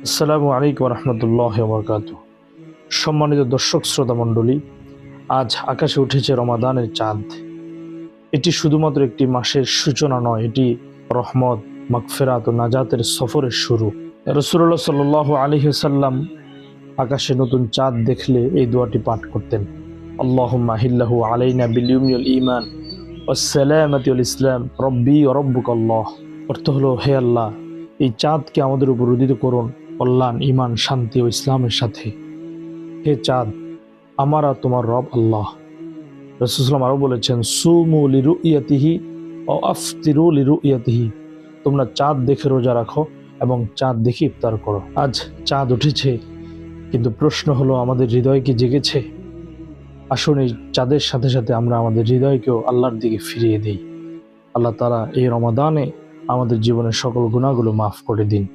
আসসালামু আলাইকুম রহমতুল্লাহ বরকাত। সম্মানিত দর্শক শ্রোতা মণ্ডলী, আজ আকাশে উঠেছে রমাদানের চাঁদ। এটি শুধুমাত্র একটি মাসের সূচনা নয়, এটি রহমত, মাগফিরাত ও নাজাতের সফরের শুরু। রাসূলুল্লাহ সাল্লাল্লাহু আলাইহি ওয়াসাল্লাম আকাশে নতুন চাঁদ দেখলে এই দোয়াটি পাঠ করতেন, আল্লাহুম্মা হিল্লাহু আলাইনা বিল ইয়ুমনি ওয়াল ঈমান ওয়াস সালামাতি ওয়াল ইসলাম রব্বি ওয়া রব্বুকাল্লাহ। অর্থ হলো, হে আল্লাহ, এই চাঁদকে আমাদের উপর উদিত করুন কল্যাণ, ইমান, শান্তি ও ইসলামের সাথে। হে চাঁদ, আমার আর তোমার রব আল্লাহ। রাসূলুল্লাহ সাল্লাল্লাহু আরও বলেছেন, সুমু লিরুইয়াতিহি ও আফতিরু লিরুইয়াতিহি। তোমরা চাঁদ দেখে রোজা রাখো এবং চাঁদ দেখে ইফতার করো। আজ চাঁদ উঠেছে, কিন্তু প্রশ্ন হলো, আমাদের হৃদয় কি জেগেছে? আসুন এই চাঁদের সাথে সাথে আমরা আমাদের হৃদয়কেও আল্লাহর দিকে ফিরিয়ে দিই। আল্লাহ তাআলা এই রমাদানে আমাদের জীবনের সকল গুনাহগুলো মাফ করে দিন।